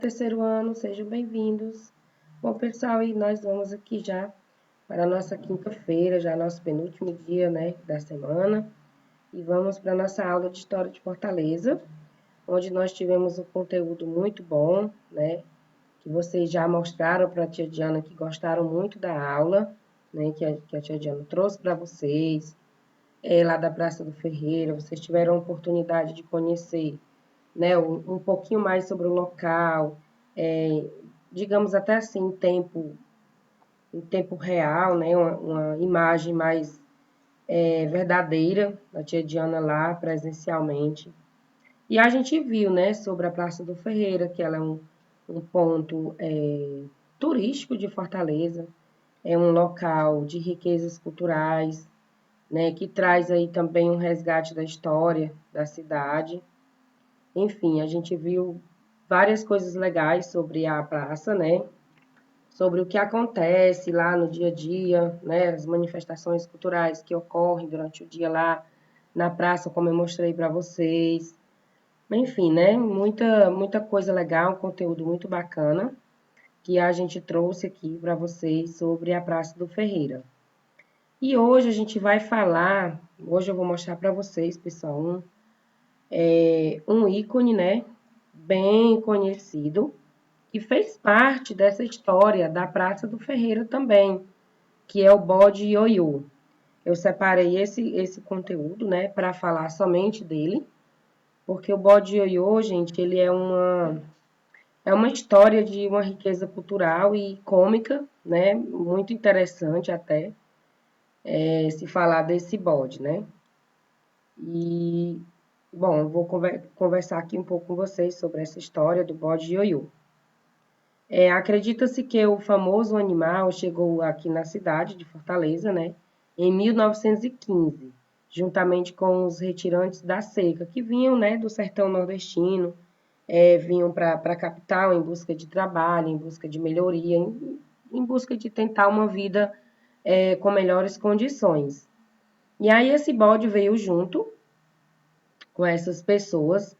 Terceiro ano, sejam bem-vindos. Bom, pessoal, e nós vamos aqui já para a nossa quinta-feira, já nosso penúltimo dia, né, da semana, e vamos para a nossa aula de História de Fortaleza, onde nós tivemos um conteúdo muito bom, né, que vocês já mostraram para a tia Diana que gostaram muito da aula, né, que a tia Diana trouxe para vocês, lá da Praça do Ferreira, vocês tiveram a oportunidade de conhecer, né, um pouquinho mais sobre o local, é, digamos até assim, em tempo real, né, uma imagem mais verdadeira da tia Diana lá presencialmente. E a gente viu, né, sobre a Praça do Ferreira, que ela é um ponto turístico de Fortaleza, é um local de riquezas culturais, né, que traz aí também um resgate da história da cidade. Enfim, a gente viu várias coisas legais sobre a praça, né? Sobre o que acontece lá no dia a dia, né? As manifestações culturais que ocorrem durante o dia lá na praça, como eu mostrei para vocês. Enfim, né? Muita coisa legal, conteúdo muito bacana que a gente trouxe aqui para vocês sobre a Praça do Ferreira. E hoje a gente vai falar, hoje eu vou mostrar para vocês, pessoal, um ícone, né? Bem conhecido, que fez parte dessa história da Praça do Ferreira também, que é o bode ioiô. Eu separei esse conteúdo, né, para falar somente dele, porque o bode ioiô, gente, ele é uma história de uma riqueza cultural e cômica, né, muito interessante até se falar desse bode, né. E, bom, eu vou conversar aqui um pouco com vocês sobre essa história do bode ioiô. Acredita-se que o famoso animal chegou aqui na cidade de Fortaleza, né, em 1915, juntamente com os retirantes da seca, que vinham, né, do sertão nordestino, vinham para a capital em busca de trabalho, em busca de melhoria, em busca de tentar uma vida com melhores condições. E aí esse bode veio junto com essas pessoas,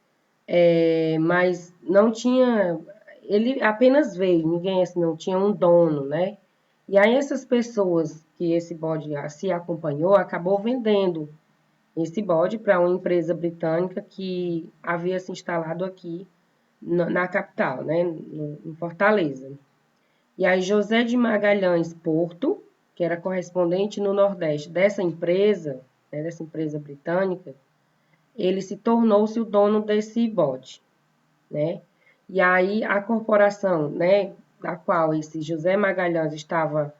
mas não tinha. Ele apenas veio, ninguém assim, não tinha um dono, né? E aí essas pessoas que esse bode se acompanhou, acabou vendendo esse bode para uma empresa britânica que havia se instalado aqui na capital, né? Em Fortaleza. E aí José de Magalhães Porto, que era correspondente no Nordeste dessa empresa, né, dessa empresa britânica, ele se tornou-se o dono desse bode, né? E aí a corporação, né, da qual esse José Magalhães estava,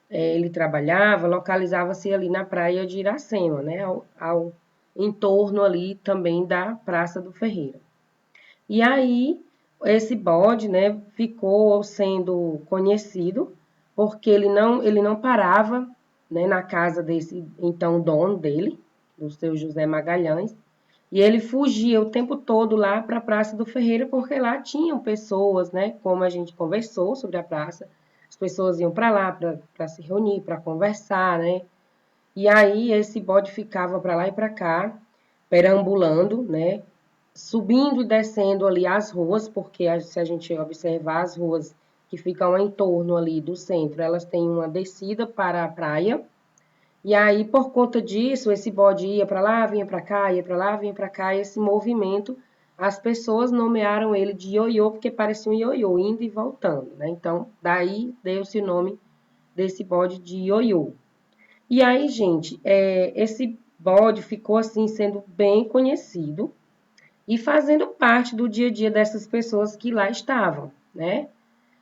ele trabalhava, localizava-se ali na praia de Iracema, né, ao entorno ali também da Praça do Ferreira. E aí esse bode, né, ficou sendo conhecido porque ele não parava, né, na casa desse então dono dele, do seu José Magalhães, e ele fugia o tempo todo lá para a Praça do Ferreira, porque lá tinham pessoas, né? Como a gente conversou sobre a praça, as pessoas iam para lá para se reunir, para conversar, né? E aí esse bode ficava para lá e para cá, perambulando, né? Subindo e descendo ali as ruas, porque se a gente observar as ruas que ficam em torno ali do centro, elas têm uma descida para a praia, e aí, por conta disso, esse bode ia para lá, vinha para cá, ia para lá, vinha para cá, e esse movimento, as pessoas nomearam ele de ioiô, porque parecia um ioiô, indo e voltando, né? Então, daí deu-se o nome desse bode de ioiô. E aí, gente, esse bode ficou assim, sendo bem conhecido e fazendo parte do dia a dia dessas pessoas que lá estavam, né?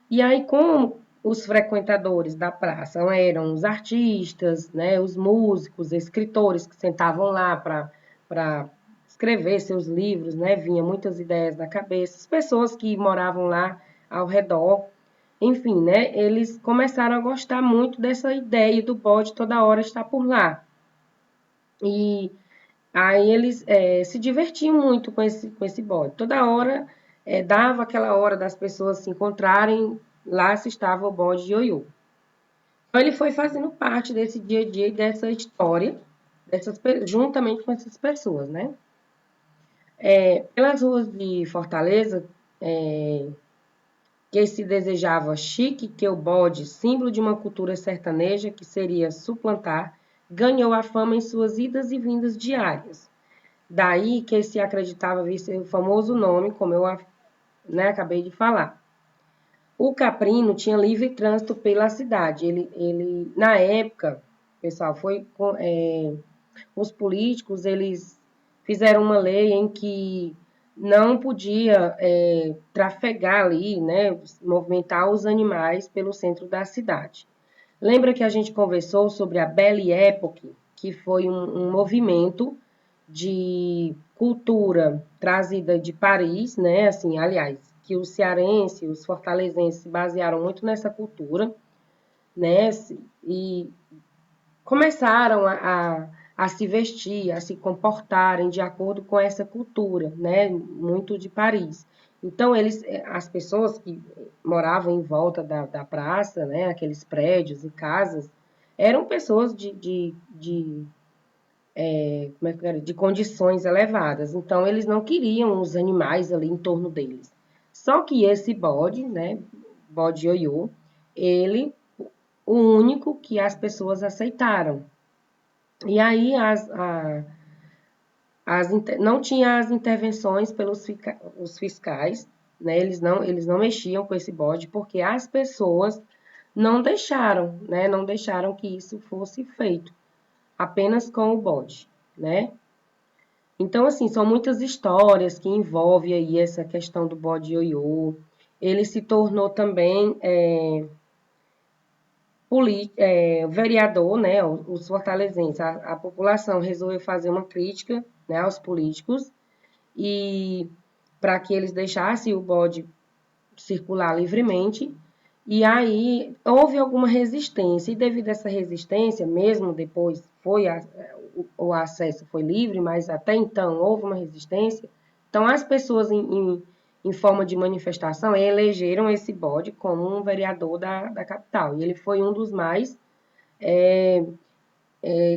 E aí, como os frequentadores da praça eram os artistas, né, os músicos, escritores que sentavam lá para escrever seus livros, né, vinha muitas ideias na cabeça, as pessoas que moravam lá ao redor, enfim, né, eles começaram a gostar muito dessa ideia do bode toda hora estar por lá. E aí eles se divertiam muito com esse bode. Toda hora dava aquela hora das pessoas se encontrarem, lá se estava o bode de ioiô. Então ele foi fazendo parte desse dia a dia e dessa história, juntamente com essas pessoas, né? Pelas ruas de Fortaleza, que se desejava chique que o bode, símbolo de uma cultura sertaneja que seria suplantar, ganhou a fama em suas idas e vindas diárias. Daí que se acreditava vir ser o famoso nome, como eu acabei de falar. O caprino tinha livre trânsito pela cidade. Na época, pessoal, os políticos eles fizeram uma lei em que não podia trafegar ali, né, movimentar os animais pelo centro da cidade. Lembra que a gente conversou sobre a Belle Époque, que foi um movimento de cultura trazida de Paris, né? Assim, aliás, que os cearenses, os fortalezenses se basearam muito nessa cultura, né? E começaram a se vestir, a se comportarem de acordo com essa cultura, né? Muito de Paris. Então, as pessoas que moravam em volta da praça, né? Aqueles prédios e casas, eram pessoas como é que era? De condições elevadas. Então, eles não queriam os animais ali em torno deles. Só que esse bode, né? Bode ioiô, ele, o único que as pessoas aceitaram. E aí não tinha as intervenções pelos os fiscais, né? Eles não mexiam com esse bode porque as pessoas não deixaram, né? Não deixaram que isso fosse feito, apenas com o bode, né? Então, assim, são muitas histórias que envolvem aí essa questão do bode ioiô. Ele se tornou também vereador, né, os fortalezenses, a população resolveu fazer uma crítica, né, aos políticos e para que eles deixassem o bode circular livremente. E aí houve alguma resistência, e devido a essa resistência, mesmo depois o acesso foi livre, mas até então houve uma resistência. Então as pessoas em forma de manifestação elegeram esse bode como um vereador da capital. E ele foi um dos mais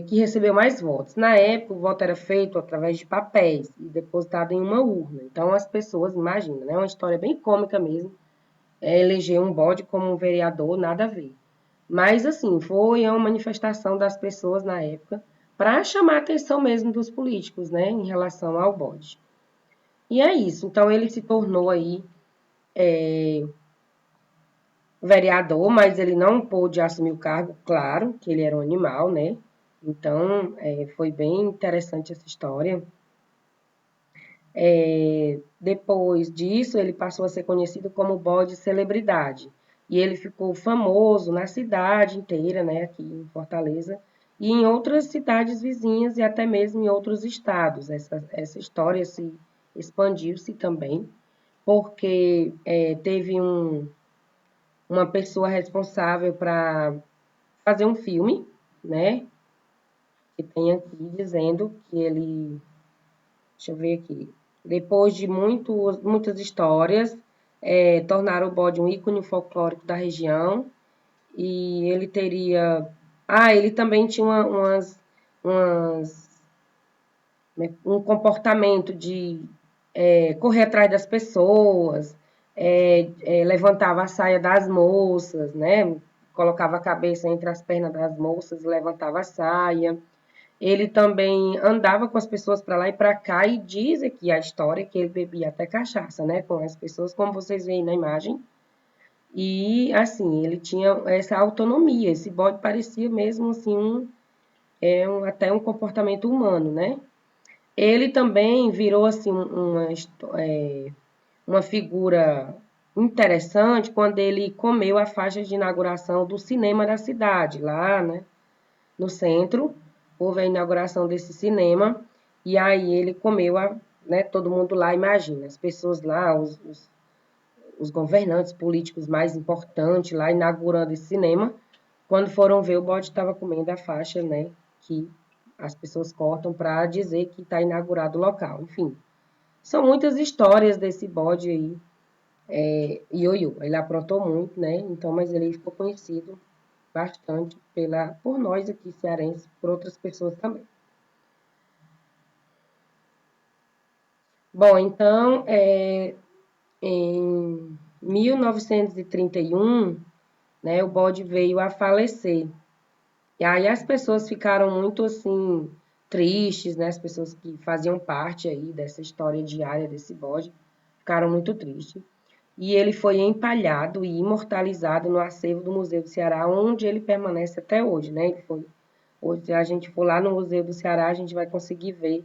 que recebeu mais votos. Na época, o voto era feito através de papéis e depositado em uma urna. Então, as pessoas, imagina, né? É uma história bem cômica mesmo, eleger um bode como um vereador, nada a ver. Mas, assim, foi uma manifestação das pessoas na época para chamar a atenção mesmo dos políticos, né, em relação ao bode. E é isso. Então, ele se tornou aí vereador, mas ele não pôde assumir o cargo, claro, que ele era um animal, né? Então, foi bem interessante essa história. Depois disso, ele passou a ser conhecido como bode celebridade. E ele ficou famoso na cidade inteira, né, aqui em Fortaleza, e em outras cidades vizinhas e até mesmo em outros estados. Essa história se expandiu-se também, porque teve uma pessoa responsável para fazer um filme, né, que tem aqui dizendo que ele, deixa eu ver aqui, depois de muitas histórias, tornaram o bode um ícone folclórico da região e ele teria, ele também tinha umas um comportamento de correr atrás das pessoas, levantava a saia das moças, né? Colocava a cabeça entre as pernas das moças, levantava a saia. Ele também andava com as pessoas para lá e para cá e diz aqui a história que ele bebia até cachaça, né, com as pessoas, como vocês veem na imagem. E assim, ele tinha essa autonomia, esse bode parecia mesmo assim até um comportamento humano, né? Ele também virou assim uma figura interessante quando ele comeu a faixa de inauguração do cinema da cidade, lá, né, no centro. Houve a inauguração desse cinema e aí ele comeu, né, todo mundo lá, imagina, as pessoas lá, os governantes políticos mais importantes lá inaugurando esse cinema, quando foram ver o bode estava comendo a faixa, né, que as pessoas cortam para dizer que está inaugurado o local. Enfim, são muitas histórias desse bode aí, ioiô. Ele aprontou muito, né? Então, mas ele ficou conhecido bastante por nós aqui cearenses, por outras pessoas também. Bom, então, em 1931, né, o bode veio a falecer. E aí as pessoas ficaram muito assim tristes, né? As pessoas que faziam parte aí dessa história diária desse bode ficaram muito tristes. E ele foi empalhado e imortalizado no acervo do Museu do Ceará, onde ele permanece até hoje, né? Hoje, se a gente for lá no Museu do Ceará, a gente vai conseguir ver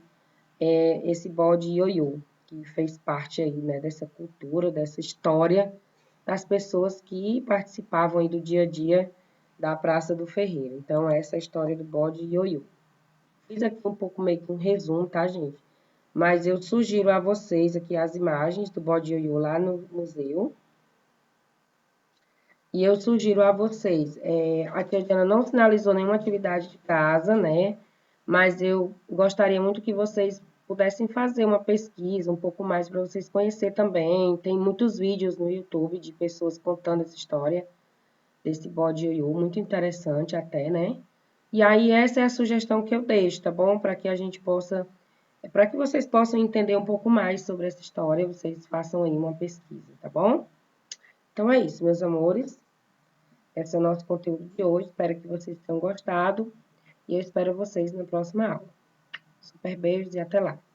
esse bode ioiô, que fez parte aí, né, dessa cultura, dessa história das pessoas que participavam aí do dia a dia da Praça do Ferreiro. Então, essa é a história do bode ioiô. Fiz aqui um pouco meio que um resumo, tá, gente? Mas eu sugiro a vocês aqui as imagens do bode ioiô lá no museu. E eu sugiro a vocês, a tia Diana não finalizou nenhuma atividade de casa, né? Mas eu gostaria muito que vocês pudessem fazer uma pesquisa um pouco mais para vocês conhecer também. Tem muitos vídeos no YouTube de pessoas contando essa história desse bode ioiô, muito interessante até, né? E aí essa é a sugestão que eu deixo, tá bom? Para que a gente possa, para que vocês possam entender um pouco mais sobre essa história, vocês façam aí uma pesquisa, tá bom? Então é isso, meus amores. Esse é o nosso conteúdo de hoje. Espero que vocês tenham gostado. E eu espero vocês na próxima aula. Super beijos e até lá!